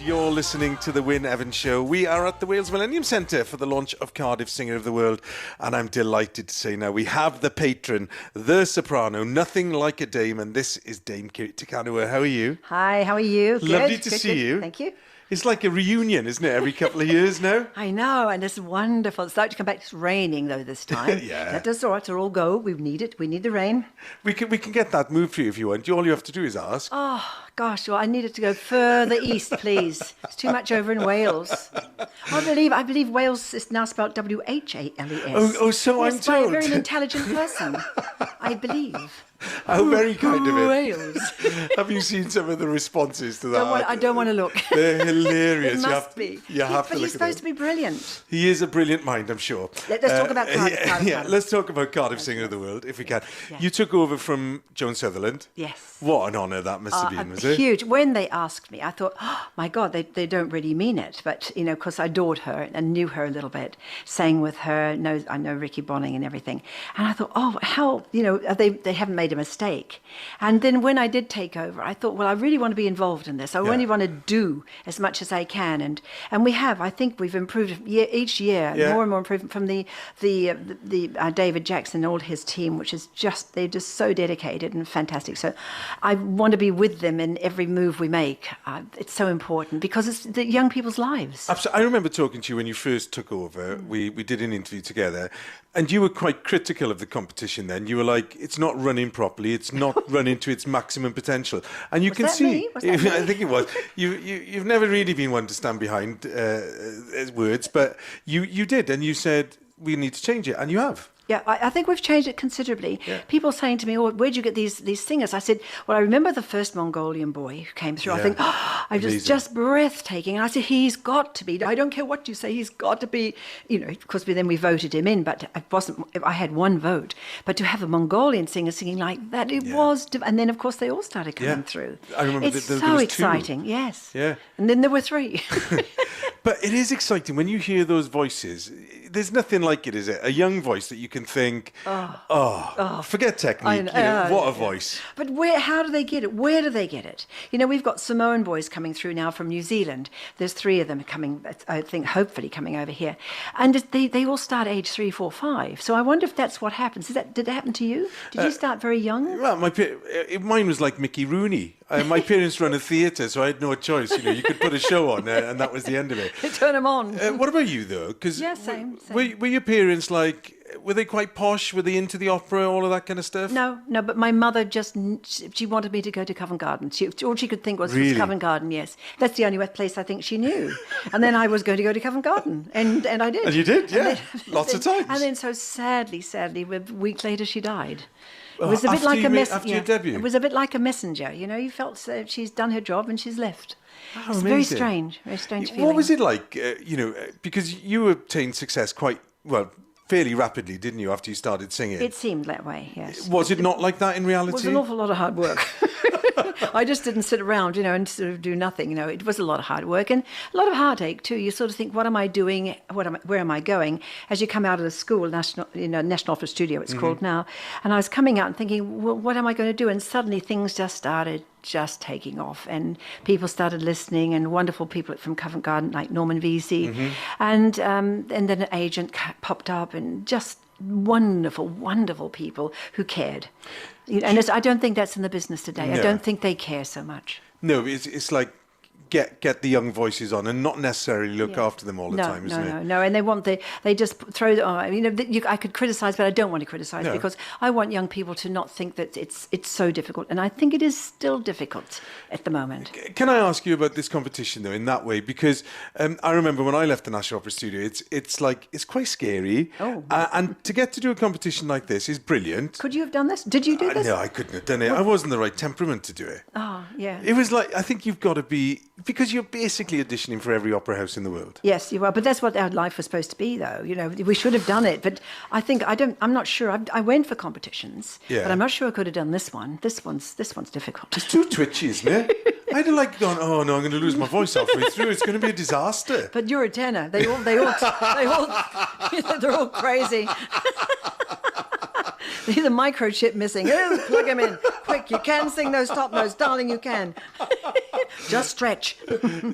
You're listening to the Wynne Evans Show. We are at the Wales Millennium Centre for the launch of Cardiff Singer of the World, and I'm delighted to say now we have the patron, the soprano, nothing like a dame, and this is Dame Kiri Te Kanawa. How are you? Hi, how are you? Lovely to see you. Thank you. It's like a reunion, isn't it, every couple of years now? I know, and it's wonderful. It's like to come back. It's raining, though, this time. Yeah. That does all right. It'll all go. We need it. We need the rain. We can get that moved for you if you want. All you have to do is ask. Oh, gosh. Well, I need it to go further east, please. It's too much over in Wales. I believe Wales is now spelled W-H-A-L-E-S. So I'm yes, by told. a very intelligent person, I believe. How very kind of it. Wales. Have you seen some of the responses to that? I don't want to look. They're hilarious. It must be. You have to but look he's supposed to be brilliant. He is a brilliant mind, I'm sure. Let's talk about Cardiff. Let's talk about Cardiff Singer of the World, if we can. Yeah. You took over from Joan Sutherland. Yes. What an honour that must have been, was it? Huge. When they asked me, I thought, oh, my God, they don't really mean it. But, because I adored her and knew her a little bit, sang with her, I know Ricky Bonning and everything. And I thought, oh, how, they haven't made a mistake. And then when I did take over, I thought, well, I really want to be involved in this. I really want to do as much as I can. And we have. I think we've improved each year, more and more improvement from the David Jackson and all his team, which is they're just so dedicated and fantastic. So I want to be with them in every move we make. It's so important because it's the young people's lives. Absolutely. I remember talking to you when you first took over. We did an interview together, and you were quite critical of the competition then. You were like, it's not running properly. It's not running to its maximum potential. And you can see, Was that me? I think it was. You've never really been one to stand behind words, but you did, and you said, we need to change it, and you have. Yeah, I think we've changed it considerably. Yeah. People saying to me, "Oh, where'd you get these singers?" I said, "Well, I remember the first Mongolian boy who came through. I think, I was just breathtaking." And I said, "He's got to be. I don't care what you say. He's got to be." Because then we voted him in, but it wasn't. I had one vote, but to have a Mongolian singer singing like that, it was. And then, of course, they all started coming through. I remember it's there so was exciting. 2. Yes. Yeah. And then there were 3. But it is exciting when you hear those voices. There's nothing like it, is it? A young voice that you can think, forget technique. What a voice. But how do they get it? Where do they get it? We've got Samoan boys coming through now from New Zealand. There's 3 of them coming, I think, hopefully coming over here. And they all start age 3, 4, 5. So I wonder if that's what happens. Did that happen to you? Did you start very young? Well, mine was like Mickey Rooney. My parents run a theatre, so I had no choice. You could put a show on, and that was the end of it. Turn them on. What about you, though? Because same. Were your parents were they quite posh? Were they into the opera, all of that kind of stuff? No, but my mother she wanted me to go to Covent Garden. All she could think was Covent Garden, yes. That's the only place I think she knew. And then I was going to go to Covent Garden, and I did. And you did, yeah. Lots of times. And then so sadly, a week later she died. It was a bit like a messenger. After your debut? It was a bit like a messenger. You felt she's done her job and she's left. Oh, it's very strange feeling. What was it like, because you obtained success fairly rapidly, didn't you, after you started singing? It seemed that way, yes. Was it not like that in reality? It was an awful lot of hard work. I just didn't sit around, and sort of do nothing. It was a lot of hard work and a lot of heartache too. You sort of think, what am I doing? Where am I going? As you come out of the school, National Opera Studio, it's called now. And I was coming out and thinking, well, what am I going to do? And suddenly things just started taking off, and people started listening, and wonderful people from Covent Garden like Norman Vesey, and then an agent popped up, and just wonderful people who cared. And I don't think that's in the business today. No. I don't think they care so much. No, it's like get the young voices on and not necessarily look after them all the time, isn't it? No, and they just throw. I could criticise, but I don't want to criticise because I want young people to not think that it's so difficult, and I think it is still difficult at the moment. Can I ask you about this competition though, in that way? Because I remember when I left the National Opera Studio, it's quite scary, and to get to do a competition like this is brilliant. Could you have done this? Did you do this? No, I couldn't have done it. I wasn't the right temperament to do it. Oh, yeah. It was like, I think you've got to be. Because you're basically auditioning for every opera house in the world. Yes, you are. But that's what our life was supposed to be, though. We should have done it. But I think I'm not sure. I went for competitions, but I'm not sure I could have done this one. This one's difficult. It's too twitchy, isn't it? I'd have gone, oh no, I'm going to lose my voice halfway through. It's going to be a disaster. But you're a tenor. They're all crazy. There's a microchip missing. Oh, plug him in. Quick, you can sing those top notes. Darling, you can. Just stretch.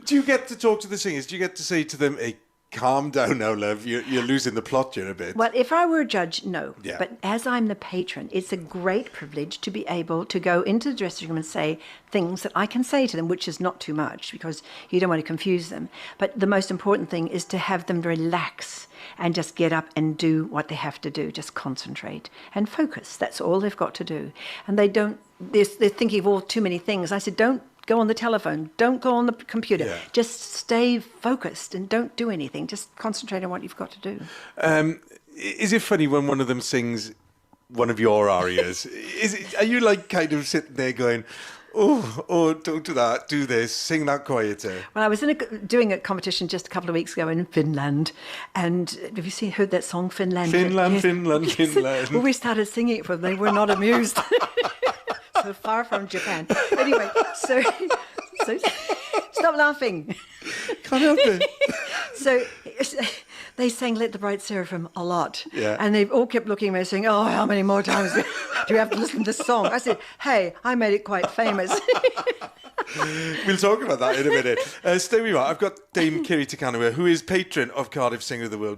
Do you get to talk to the singers? Do you get to say to them, hey, calm down now, love. You're losing the plot here a bit. Well, if I were a judge, no. Yeah. But as I'm the patron, it's a great privilege to be able to go into the dressing room and say things that I can say to them, which is not too much because you don't want to confuse them. But the most important thing is to have them relax and just get up and do what they have to do. Just concentrate and focus. That's all they've got to do. And they're thinking of all too many things. I said, don't go on the telephone. Don't go on the computer. Yeah. Just stay focused and don't do anything. Just concentrate on what you've got to do. Is it funny when one of them sings one of your arias? Are you like kind of sitting there going, oh, don't do that, do this, sing that quieter? Well, I was doing a competition just a couple of weeks ago in Finland. And have you heard that song, Finland? Finland, yes. Finland, Finland. Well, we started singing it for them. They were not amused. So far from Japan. Anyway, so stop laughing. Can't help it. So they sang Let the Bright Seraphim a lot. Yeah. And they all kept looking at me saying, oh, how many more times do you have to listen to this song? I said, hey, I made it quite famous. We'll talk about that in a minute. Stay with me. I've got Dame Kiri Te Kanawa, who is patron of Cardiff Singer of the World.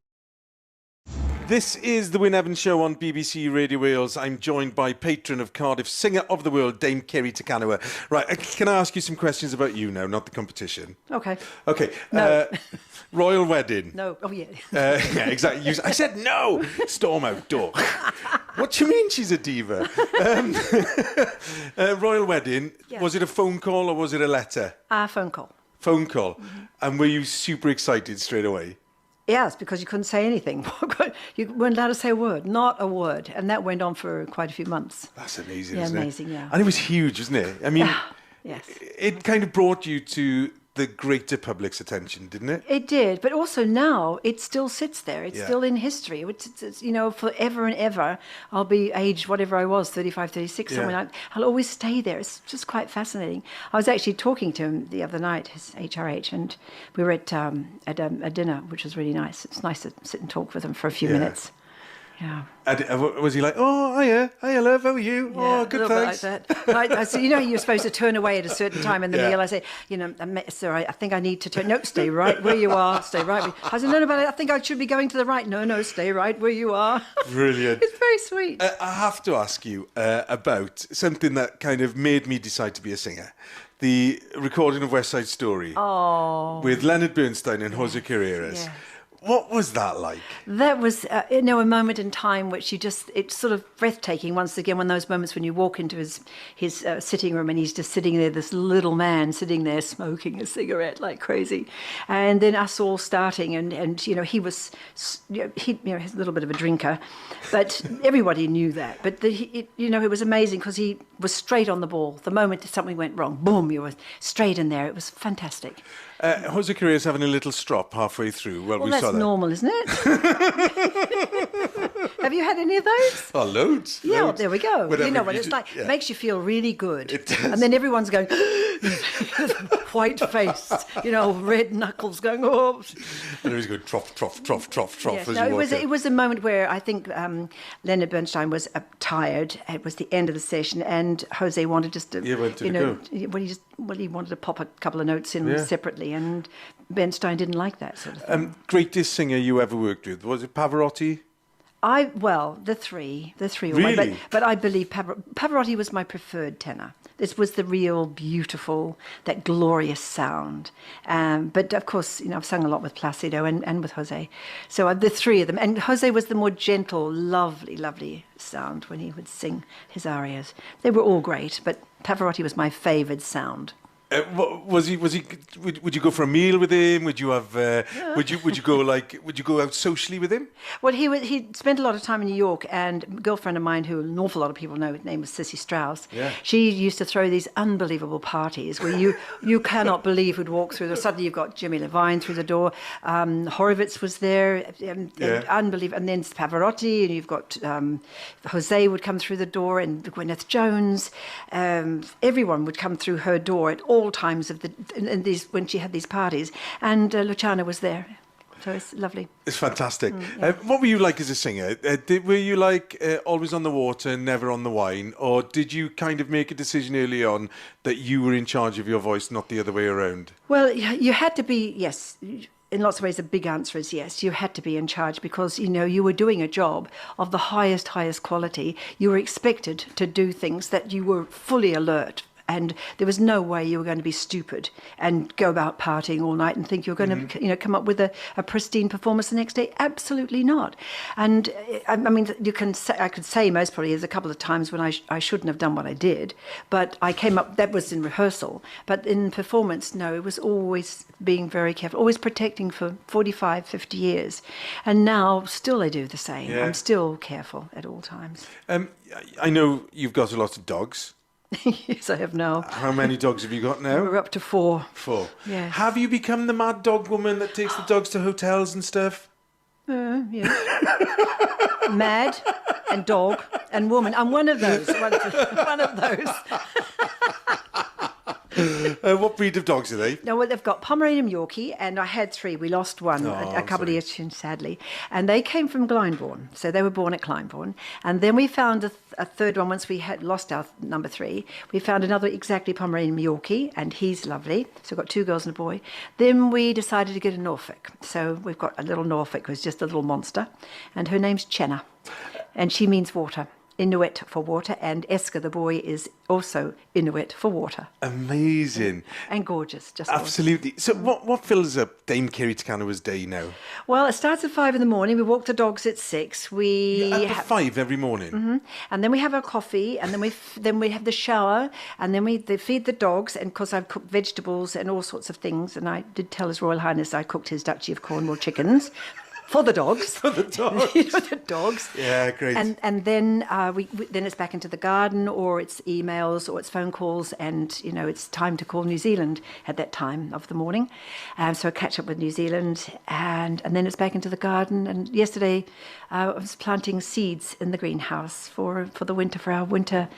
This is the Wynne Evans Show on BBC Radio Wales. I'm joined by patron of Cardiff Singer of the World, Dame Kiri Te Kanawa. Right, can I ask you some questions about you now, not the competition? Okay. Okay. No. Royal wedding. No. Oh, yeah. Yeah, exactly. I said no. Storm out door. What do you mean she's a diva? Royal wedding. Yeah. Was it a phone call or was it a letter? Phone call. Phone call. Mm-hmm. And were you super excited straight away? Yes, because you couldn't say anything. You weren't allowed to say a word, not a word. And that went on for quite a few months. That's amazing, yeah, isn't it? Amazing, yeah. And it was huge, wasn't it? I mean, yes. It kind of brought you to the greater public's attention, didn't it? It did, but also now it still sits there. It's still in history. It's forever and ever. I'll be aged whatever I was, 35, 36, something like that. I'll always stay there. It's just quite fascinating. I was actually talking to him the other night, his HRH, and we were at a dinner, which was really nice. It's nice to sit and talk with him for a few minutes. Yeah. And was he like, oh, hiya, love, how are you? Yeah, oh, good, thanks. Like that. So, you're supposed to turn away at a certain time in the meal. I say, sir, I think I need to turn. No, stay right where you are. Stay right. I said, no, but I think I should be going to the right. No, stay right where you are. Brilliant. It's very sweet. I have to ask you about something that kind of made me decide to be a singer. The recording of West Side Story. Oh. With Leonard Bernstein and Jose Carreras. Yes. What was that like? That was, a moment in time which it's sort of breathtaking once again, one of those moments when you walk into his sitting room and he's just sitting there, this little man sitting there smoking a cigarette like crazy. And then us all starting and he was, he's a little bit of a drinker, but everybody knew that. But it was amazing because he was straight on the ball. The moment something went wrong, boom, you were straight in there. It was fantastic. Jose Carreras having a little strop halfway through. Well, we that's saw that. Normal, isn't it? Have you had any of those? Oh, loads. Yeah, loads. Well, there we go. Whatever you know what it's like. Yeah. It makes you feel really good. It does. And then everyone's going, white face, red knuckles going, oh. And it was going trough, Yes. as No, you walked in. it was a moment where I think Leonard Bernstein was tired. It was the end of the session, and Jose wanted just to, he wanted to pop a couple of notes in separately, and Bernstein didn't like that sort of thing. Greatest singer you ever worked with, was it Pavarotti? The three were Really? mine, but I believe Pavarotti was my preferred tenor. This was the real beautiful, that glorious sound. But of course, I've sung a lot with Placido and with Jose. So the three of them. And Jose was the more gentle, lovely, lovely sound when he would sing his arias. They were all great, but Pavarotti was my favoured sound. Was he? Would you go for a meal with him? Would you have? Would you go out socially with him? Well, he spent a lot of time in New York, and a girlfriend of mine, who an awful lot of people know, her name was Cissy Strauss. Yeah. She used to throw these unbelievable parties where you cannot believe who'd walk through. Suddenly you've got Jimmy Levine through the door. Horowitz was there, unbelievable, and then Pavarotti, and you've got Jose would come through the door, and Gwyneth Jones. Everyone would come through her door at all times when she had these parties, and Luciano was there. So it's lovely. It's fantastic. What were you like as a singer? Were you like always on the water, never on the wine? Or did you kind of make a decision early on that you were in charge of your voice, not the other way around? Well, you had to be, yes. In lots of ways, the big answer is yes. You had to be in charge because, you were doing a job of the highest quality. You were expected to do things that you were fully alert. And there was no way you were going to be stupid and go about partying all night and think you were going to, come up with a pristine performance the next day. Absolutely not. And I mean, I could say most probably there's a couple of times when I shouldn't have done what I did, but I came up. That was in rehearsal, but in performance, no. It was always being very careful, always protecting for 45, 50 years, and now still I do the same. Yeah. I'm still careful at all times. I know you've got a lot of dogs. Yes, I have now. How many dogs have you got now? We're up to 4. 4. Yes. Have you become the mad dog woman that takes the dogs to hotels and stuff? Yes. Mad and dog and woman. I'm one of those. One of those. What breed of dogs are they? No, well, they've got Pomeranian Yorkie, and I had 3. We lost one a couple of years, sadly. And they came from Glyndebourne, so they were born at Glyndebourne. And then we found a third one once we had lost our number 3. We found another exactly Pomeranian Yorkie, and he's lovely. So we've got 2 girls and a boy. Then we decided to get a Norfolk. So we've got a little Norfolk who's just a little monster, and her name's Chenna, and she means water. Inuit for water, and Esker, the boy, is also Inuit for water. Amazing. And gorgeous, just absolutely. Gorgeous. So what fills up Dame Kiri Te Kanawa's day now? Well, it starts at 5 in the morning. We walk the dogs at 6. We at 5 every morning? And then we have our coffee, and then we have the shower, and then they feed the dogs, and of course I've cooked vegetables and all sorts of things, and I did tell His Royal Highness I cooked his Duchy of Cornwall chickens. For the dogs. For the dogs. For the dogs. Yeah, great. And then then it's back into the garden, or it's emails, or it's phone calls, and, it's time to call New Zealand at that time of the morning. So I catch up with New Zealand, and then it's back into the garden. And yesterday I was planting seeds in the greenhouse for the winter, for our winter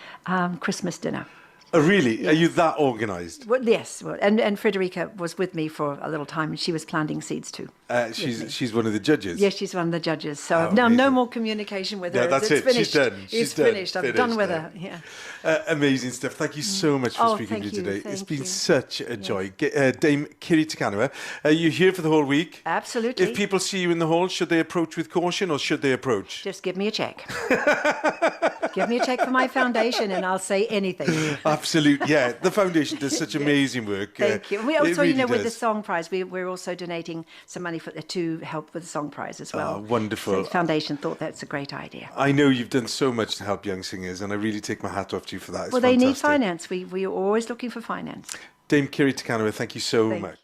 Christmas dinner. Oh, really? Yes. Are you that organised? Well, yes. Well, and Frederica was with me for a little time, and she was planting seeds too. She's one of the judges? Yes, she's one of the judges. So now no more communication with her. Yeah, that's it's it. Finished. She's done. It's finished. I'm done with her. Yeah. Amazing stuff. Thank you so much for speaking to me today. It's been such a joy. Dame Kiri Te Kanawa, you're here for the whole week. Absolutely. If people see you in the hall, should they approach with caution or should they approach? Just give me a check. Give me a check for my foundation and I'll say anything. Absolutely. Yeah, the foundation does such amazing work. Thank you. We also, really with the does. song prize, we're also donating some money to help with the song prize as well. Oh, wonderful. So the foundation thought that's a great idea. I know you've done so much to help young singers, and I really take my hat off to you for that. It's Well, they fantastic. need finance. We are always looking for finance. Dame Kiri Te Kanawa, thank you so much.